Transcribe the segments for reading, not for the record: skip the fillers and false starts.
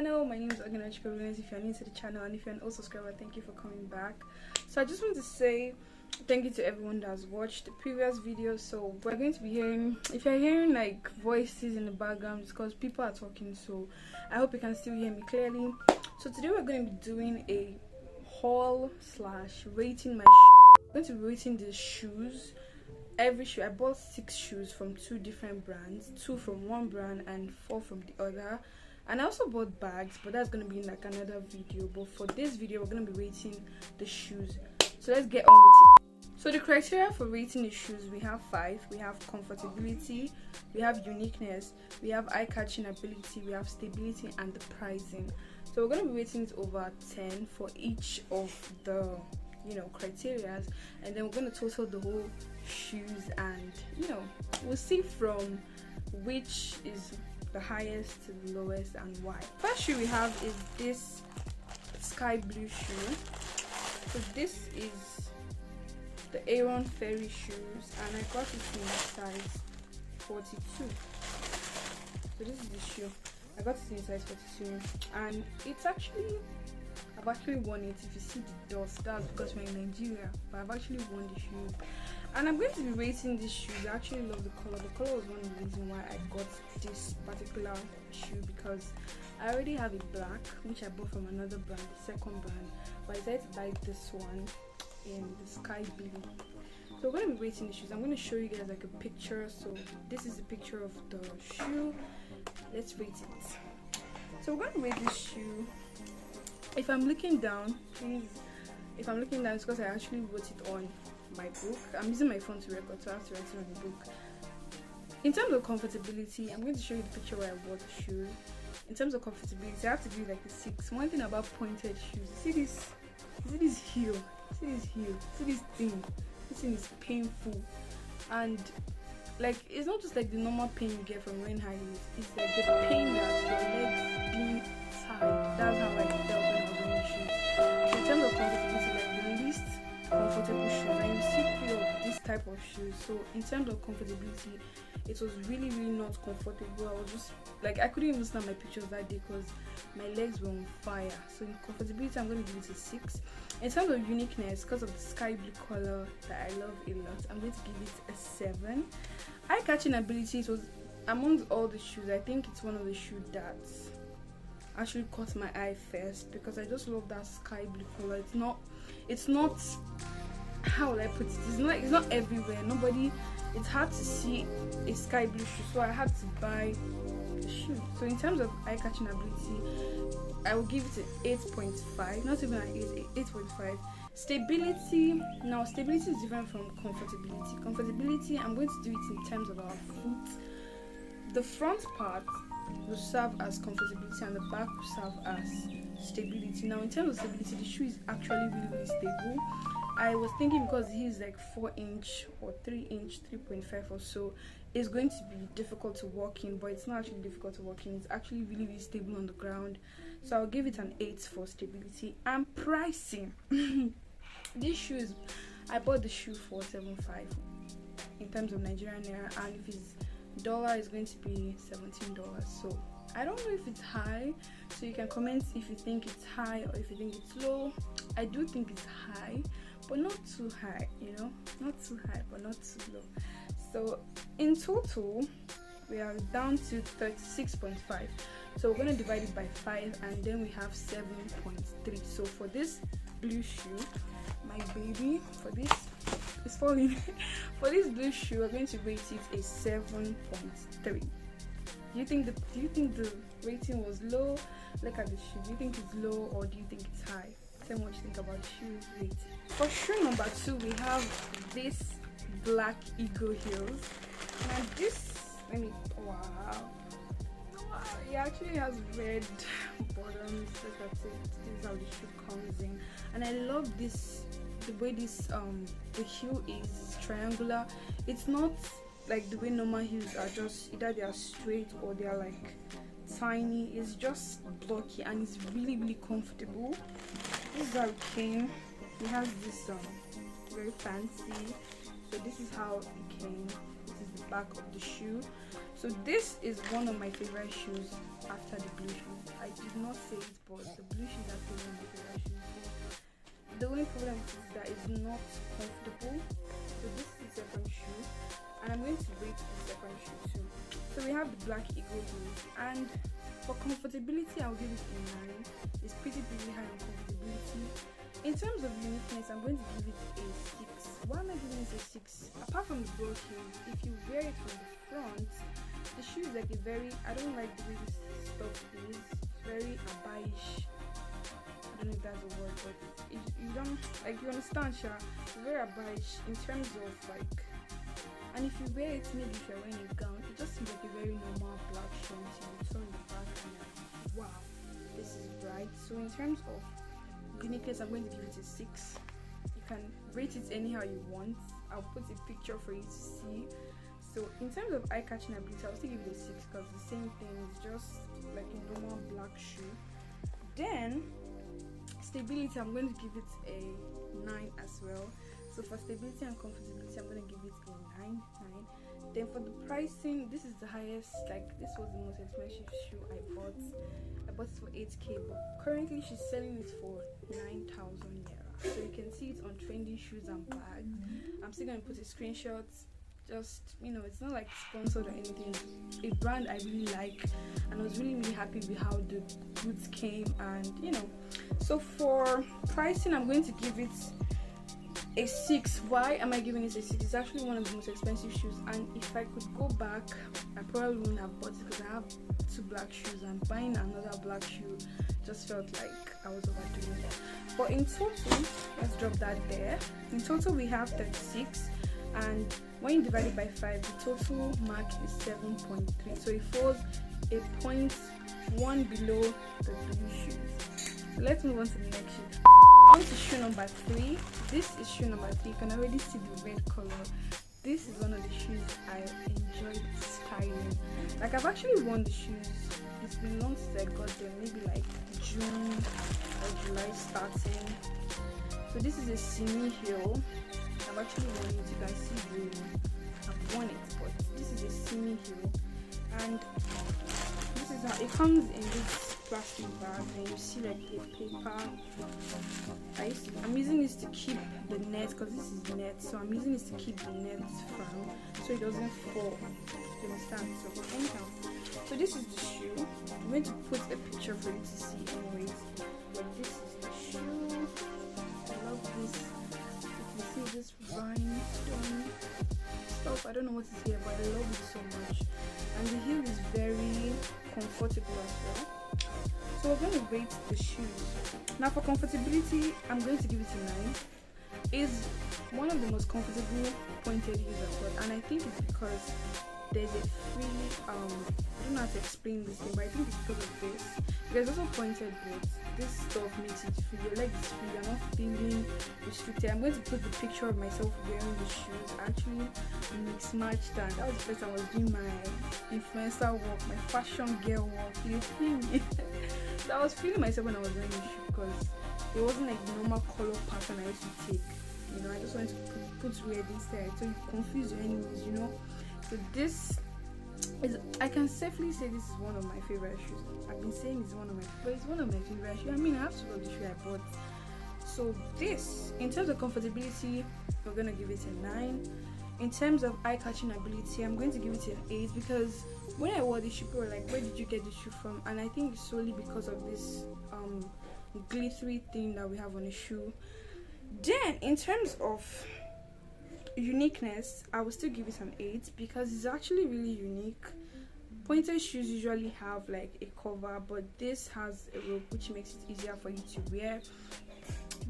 Hello, my name is Untitled. If you're new to the channel and if you're an old subscriber, thank you for coming back. So I just want to say thank you to everyone that has watched the previous video. So we're going to be hearing, if you're hearing like voices in the background, it's because people are talking, so I hope you can still hear me clearly. So today we're going to be doing a haul slash rating my I'm going to be rating the shoes. Every shoe, I bought 6 shoes from 2 different brands, 2 from one brand and 4 from the other. And I also bought bags, but that's going to be in like another video. But for this video, we're going to be rating the shoes. So let's get on with it. So the criteria for rating the shoes, we have 5. We have comfortability, we have uniqueness, we have eye-catching ability, we have stability, and the pricing. So we're going to be rating it over 10 for each of the criteria, and then we're going to total the whole shoes, and we'll see from which is the highest to the lowest and why. First shoe we have is this sky blue shoe. So this is the Aaron Ferry shoes, and I got it in size 42. So this is the shoe. I got it in size 42, and it's actually, I've actually worn it. If you see the dust, that's because we're in Nigeria, but I've actually worn the shoe. And I'm going to be rating these shoes. I actually love the color. The color was one of the reasons why I got this particular shoe, because I already have a black, which I bought from another brand, the second brand, but I decided to buy this one in the sky blue. So we're going to be rating the shoes. I'm going to show you guys like a picture. So this is a picture of the shoe. Let's rate it. So we're going to rate this shoe. If I'm looking down, please, if I'm looking down, it's because I actually wrote it on my book. I'm using my phone to record, so I have to write it on the book. In terms of comfortability, I'm going to show you the picture where I wore the shoe. In terms of comfortability, I have to give like a 6. One thing about pointed shoes, see this heel, see this thing. This thing is painful, and like it's not just like the normal pain you get from wearing high heels. It's like the pain that your legs being tied. That's how I felt when I was wearing shoes. So in terms of comfortability, like the least comfortable shoes, and you see 3 of this type of shoes. So in terms of comfortability, it was really not comfortable. I was just like, I couldn't even snap my pictures that day because my legs were on fire. So in comfortability, I'm going to give it a 6. In terms of uniqueness, because of the sky blue color that I love a lot, I'm going to give it a 7. Eye-catching ability, it was among all the shoes, I think it's one of the shoes that actually caught my eye first, because I just love that sky blue color. It's not how will I put it, it's not everywhere. It's hard to see a sky blue shoe, so I had to buy the shoe. So in terms of eye-catching ability, I will give it an 8.5, not even an 8.5. Stability, now stability is different from comfortability. Comfortability, I'm going to do it in terms of our foot. The front part will serve as comfortability and the back will serve as stability. Now in terms of stability, the shoe is actually really stable. I was thinking because he's like 4 inch or 3 inch, 3.5 or so, it's going to be difficult to walk in, but it's not actually difficult to walk in. It's actually really stable on the ground. So I'll give it an 8 for stability. And pricing, these shoes, I bought the shoe for $7.5 in terms of Nigerian naira, and if it's dollar, is going to be $17. So I don't know if it's high, so you can comment if you think it's high or if you think it's low. I do think it's high, but not too high, not too high but not too low. So in total we are down to 36.5. so we're going to divide it by 5, and then we have 7.3. so for this blue shoe, my baby, for this, it's falling. For this blue shoe, we're going to rate it a 7.3. Do you think the rating was low? Look at the shoe. Do you think it's low or do you think it's high? Tell me what you think about the shoe rating. For shoe number 2, we have this black eagle heels. Now this, wow, it actually has red bottoms. Look at it. This is how the shoe comes in, and I love this. The way this the heel is triangular. It's not like the way normal heels are, just either they are straight or they are like tiny. It's just blocky and it's really comfortable. This is how it came. It has this very fancy. So this is how it came. This is the back of the shoe. So this is one of my favorite shoes after the blue shoes. I did not say it, but the blue shoes are still one of my favorite shoes. The only problem is that it's not comfortable. So this is the second shoe, and I'm going to rate the second shoe too. So we have the black eagle heels, and for comfortability I'll give it a 9. It's pretty high on comfortability. In terms of uniqueness, I'm going to give it a 6. Why am I giving it a 6? Apart from the broad heel, if you wear it from the front, the shoe is like a very, I don't like the way this stuff is, very abayish. I don't know if that's a word, but you don't, like, you understand, Sha? Very abayish in terms of like, and if you wear it, maybe if you're wearing a gown, it just seems like a very normal black shirt. You turn the back and like, wow, this is bright. So in terms of uniqueness, I'm going to give it a 6. You can rate it anyhow you want. I'll put a picture for you to see. So in terms of eye-catching ability, I'll still give it a 6 because the same thing is just like a normal black shoe. Then stability, I'm going to give it a 9 as well. So for stability and comfortability, I'm going to give it a 9. Then for the pricing, this is the highest, like this was the most expensive shoe I bought. I bought it for 8k, but currently she's selling it for 9,000 naira. So you can see it on Trendy Shoes and Bags. I'm still going to put a screenshot. Just, you know, it's not like sponsored or anything. A brand I really like, and I was really happy with how the goods came. And you know, so for pricing, I'm going to give it a 6. Why am I giving it a 6? It's actually one of the most expensive shoes, and if I could go back, I probably wouldn't have bought it because I have 2 black shoes, and buying another black shoe just felt like I was overdoing it. But in total, let's drop that there. In total, we have 36, and when you divide it by 5, the total mark is 7.3. So it falls a point 1 below the blue shoes. So let's move on to the next shoe. On to shoe number 3. This is shoe number 3. You can already see the red color. This is one of the shoes I enjoyed styling. Like, I've actually worn the shoes. It's been long since I got them, maybe like June or July starting. So this is a semi heel. I've actually worn it. You can see I've worn it, but this is a semi heel, and this is how it comes in this plastic bag, and you see like a paper. I'm using this to keep the net because this is net, so I'm using this to keep the net firm so it doesn't fall. You understand? So anyhow, so this is the shoe. I'm going to put a picture for you to see anyways, but this is the shoe. I love this. You can see this rhinestone stuff. I don't know what is here, but I love it so much, and the heel is very comfortable as well. So we're going to rate the shoes. Now for comfortability, I'm going to give it a 9. It's one of the most comfortable pointed heels I've got, and I think it's because there's a free I don't know how to explain this thing, but I think it's because of this. There's also pointed boots. This stuff makes it free. Your leg is free. You're not feeling restricted. I'm going to put the picture of myself wearing the shoes. I actually mix matched, and that was the first time I was doing my influencer walk, my fashion girl walk. You feel me? So I was feeling myself when I was wearing the shoe because it wasn't like the normal color pattern I used to take. You know, I just wanted to put red inside so you confuse your enemies, you know. So this is, I can safely say this is one of my favorite shoes. I've been saying it's one of my, but it's one of my favorite shoes. I mean, I have to love the shoe I bought. So this, in terms of comfortability, we're gonna give it a 9. In terms of eye-catching ability, I'm going to give it an 8 because when I wore this shoe, people were like, "Where did you get this shoe from?" And I think it's solely because of this glittery thing that we have on the shoe. Then, in terms of uniqueness, I will still give it an 8 because it's actually really unique. Pointed shoes usually have like a cover, but this has a rope which makes it easier for you to wear.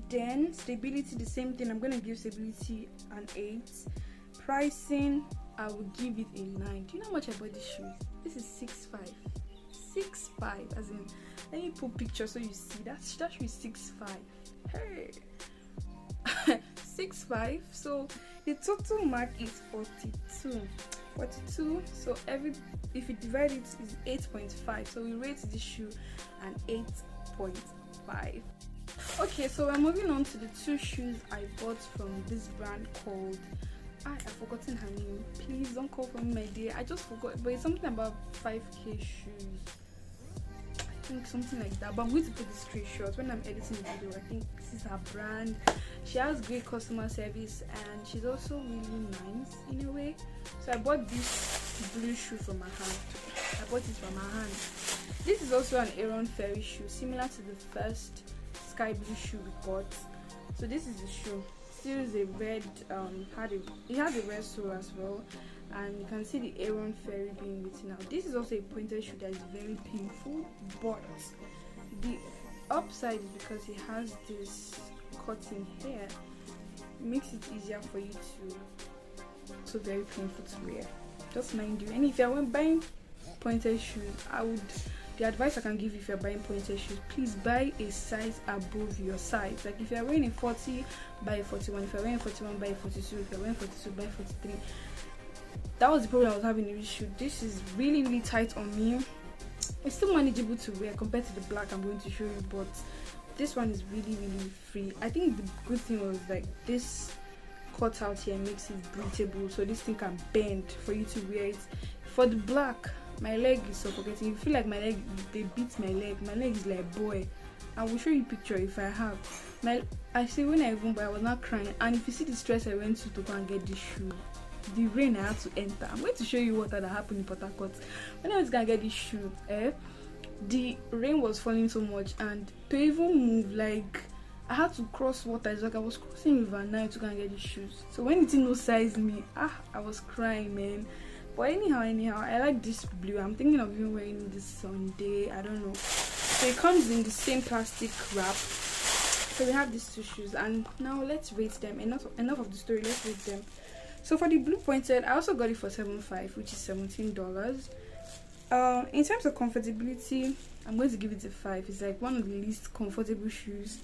Then stability, the same thing. I'm going to give stability an 8. Pricing, I will give it a 9. Do you know how much I bought these shoes? This is 6.5. 6.5, as in, let me put pictures so you see that should be 6.5. Hey. 6.5. So the total mark is 42. So if you divide it is 8.5. So we rate this shoe an 8.5. Okay, so we're moving on to the 2 shoes I bought from this brand called, I've forgotten her name. Please don't call for me, my dear. I just forgot, but it's something about 5k shoes. think something like that, but I'm going to put the screenshots when I'm editing the video. I think this is her brand. She has great customer service and she's also really nice in a way. So I bought this blue shoe from her hand. I bought it from her hand. This is also an Aaron Ferry shoe, similar to the first sky blue shoe we bought. So this is the shoe. Still is a red, it has a red sole as well, and you can see the Aaron Ferry being written out. This is also a pointed shoe that is very painful, but the upside is because it has this cutting here, it makes it easier for you to very painful to wear. Just mind you, and if you're buying pointed shoes, the advice I can give you if you're buying pointed shoes, please buy a size above your size. Like if you're wearing a 40, buy a 41. If you're wearing a 41, buy a 42. If you're wearing 42, buy 43. That was the problem I was having with this shoe. This is really, really tight on me. It's still manageable to wear compared to the black I'm going to show you, but this one is really, really free. I think the good thing was like this cutout here makes it breathable, so this thing can bend for you to wear it. For the black, my leg is suffocating. You feel like my leg, they beat my leg. My leg is like, boy, I will show you a picture if I have. I see when I even buy, I was not crying. And if you see the stress I went to go and get this shoe, the rain I had to enter. I'm going to show you what had happened in Port Harcourt. When I was gonna get this shoe, the rain was falling so much, and to even move, like I had to cross water. It's like I was crossing River Nile to go and get these shoes. So when it didn't no size me, I was crying, man. But anyhow, I like this blue. I'm thinking of even wearing this Sunday. I don't know. So it comes in the same plastic wrap. So we have these two shoes, and now let's rate them. Enough of the story. Let's rate them. So for the blue pointed, I also got it for $7.5, which is $17. In terms of comfortability, I'm going to give it a 5. It's like one of the least comfortable shoes.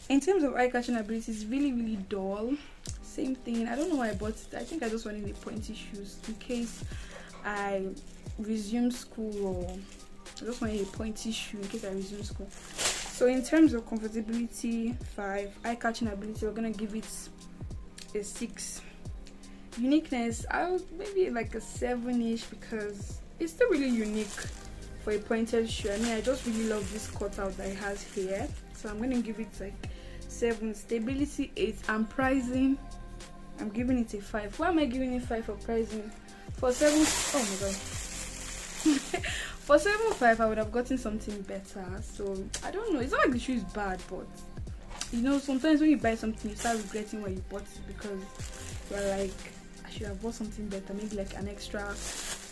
In terms of eye-catching ability, it's really, really dull. Same thing. I don't know why I bought it. I think I just wanted the pointy shoes in case I resume school, or I just wanted a pointy shoe in case I resume school. So in terms of comfortability, 5. Eye-catching ability, we're gonna give it a 6. Uniqueness, I was maybe like a 7-ish because it's still really unique for a pointed shoe. I mean, I just really love this cutout that it has here, so I'm gonna give it like 7. Stability, 8. And pricing, I'm giving it a 5. Why am I giving it 5 for pricing? For 7, oh my god. For 7.5, I would have gotten something better. So I don't know. It's not like the shoe is bad, but you know, sometimes when you buy something, you start regretting why you bought it because you're like, I should have bought something better, maybe like an extra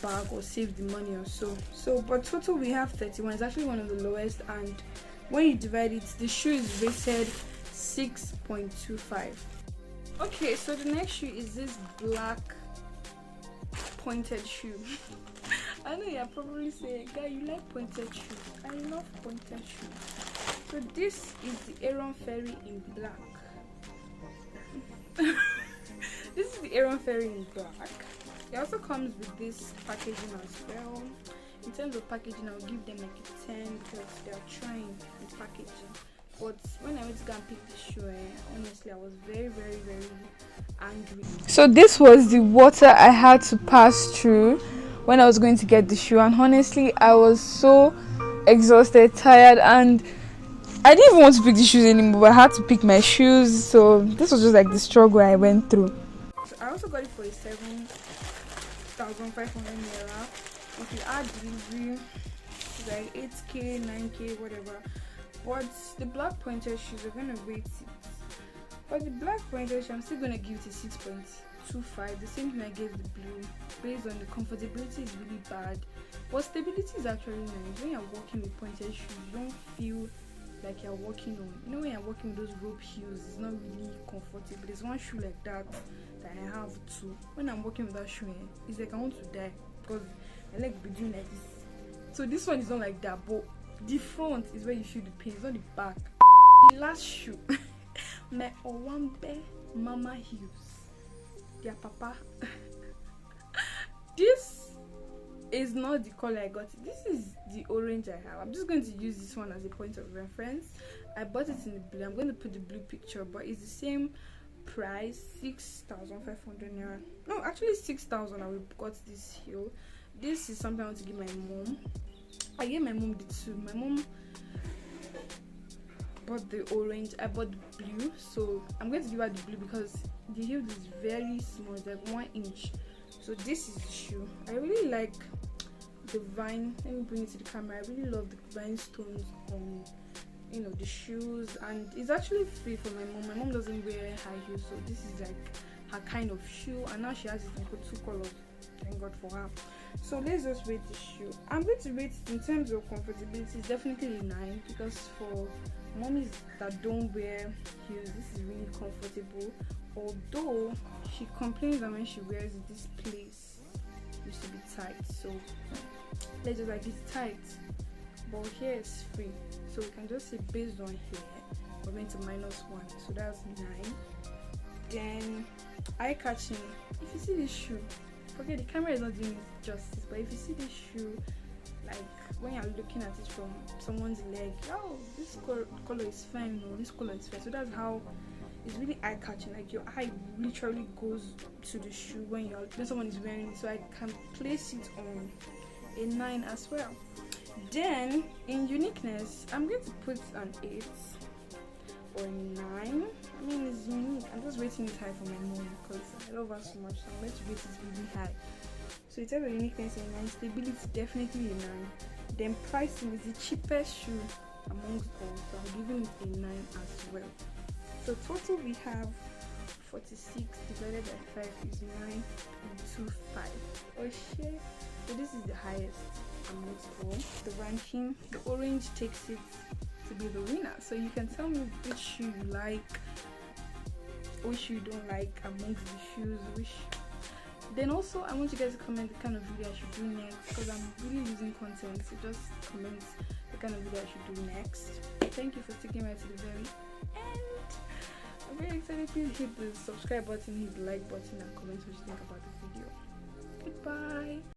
bag or save the money or so. But total we have 31. It's actually one of the lowest, and when you divide it, the shoe is rated 6.25. Okay, so the next shoe is this black pointed shoe. I know you're probably saying, guy, you like pointed shoes. I love pointed shoes. So this is the Aaron Ferry in black. This is the Aaron Ferry in black. It also comes with this packaging as well. In terms of packaging, I'll give them like a 10 because they're trying the packaging. But when I went to go and pick the shoe, honestly, I was very, very, very angry. So this was the water I had to pass through when I was going to get the shoe, and honestly, I was so exhausted, tired, and I didn't even want to pick the shoes anymore, but I had to pick my shoes. So this was just like the struggle I went through. So I also got it for a 7,500 naira. If you add delivery, it's like 8k, 9k, whatever. But the black pointed shoes, are gonna rate it. But the black pointed shoe, I'm still gonna give it a 6.25. The same thing I gave the blue. Based on the comfortability is really bad, but stability is actually nice. When you're walking with pointed shoes, you don't feel like you're walking on, you know, when you're walking with those rope heels, it's not really comfortable. There's one shoe like that I have too. When I'm walking with that shoe, it's like I want to die because my leg will be doing like this. So this one is not like that, but the front is where you feel the pain, it's not the back. The last shoe, my Owambe Mama heels, their papa. This is not the color I got. This is the orange I have. I'm just going to use this one as a point of reference. I bought it in the blue. I'm going to put the blue picture, but it's the same price, 6,500 naira. No, actually 6,000. I got this heel. This is something I want to give my mom. I gave my mom the two. My mom bought the orange, I bought the blue, so I'm going to give her the blue because the heel is very small. It's like 1 inch. So this is the shoe. I really like the vine. Let me bring it to the camera. I really love the rhinestones on, you know, the shoes, and it's actually free for my mom. My mom doesn't wear high heels, so this is like her kind of shoe, and now she has it in 2 colors. Thank God for her. So let's just rate the shoe. I'm going to rate it in terms of comfortability. It's definitely a 9 because for mommies that don't wear heels, this is really comfortable. Although she complains that when she wears it, this place used to be tight. So let's just like it's tight, but here it's free. So we can just say based on here, we're going to -1. So that's 9. Then eye catching. If you see this shoe, forget the camera is not doing it justice, but if you see this shoe, like when you're looking at it from someone's leg, oh, this color is fine, or this color is fine. So that's how it's really eye catching. Like your eye literally goes to the shoe when someone is wearing it. So I can place it on a 9 as well. Then in uniqueness, I'm going to put an 8 or a 9. I mean, it's unique. I'm just rating it high for my mom because I love her so much. So I'm going to rate it really high. So in terms of uniqueness, a 9. Stability, definitely a 9. Then pricing is the cheapest shoe amongst all, so I'm giving it a 9 as well. So total we have 46 divided by 5 is 9.25. Oh shit! So this is the highest amongst all. The ranking, the orange takes it to be the winner. So you can tell me which shoe you like, which shoe you don't like amongst the shoes. Then also I want you guys to comment the kind of video I should do next because I'm really losing content. So just comment the kind of video I should do next. Thank you for sticking right to the very end. I'm very excited. Please hit the subscribe button, hit the like button, and comment what you think about the video. Goodbye.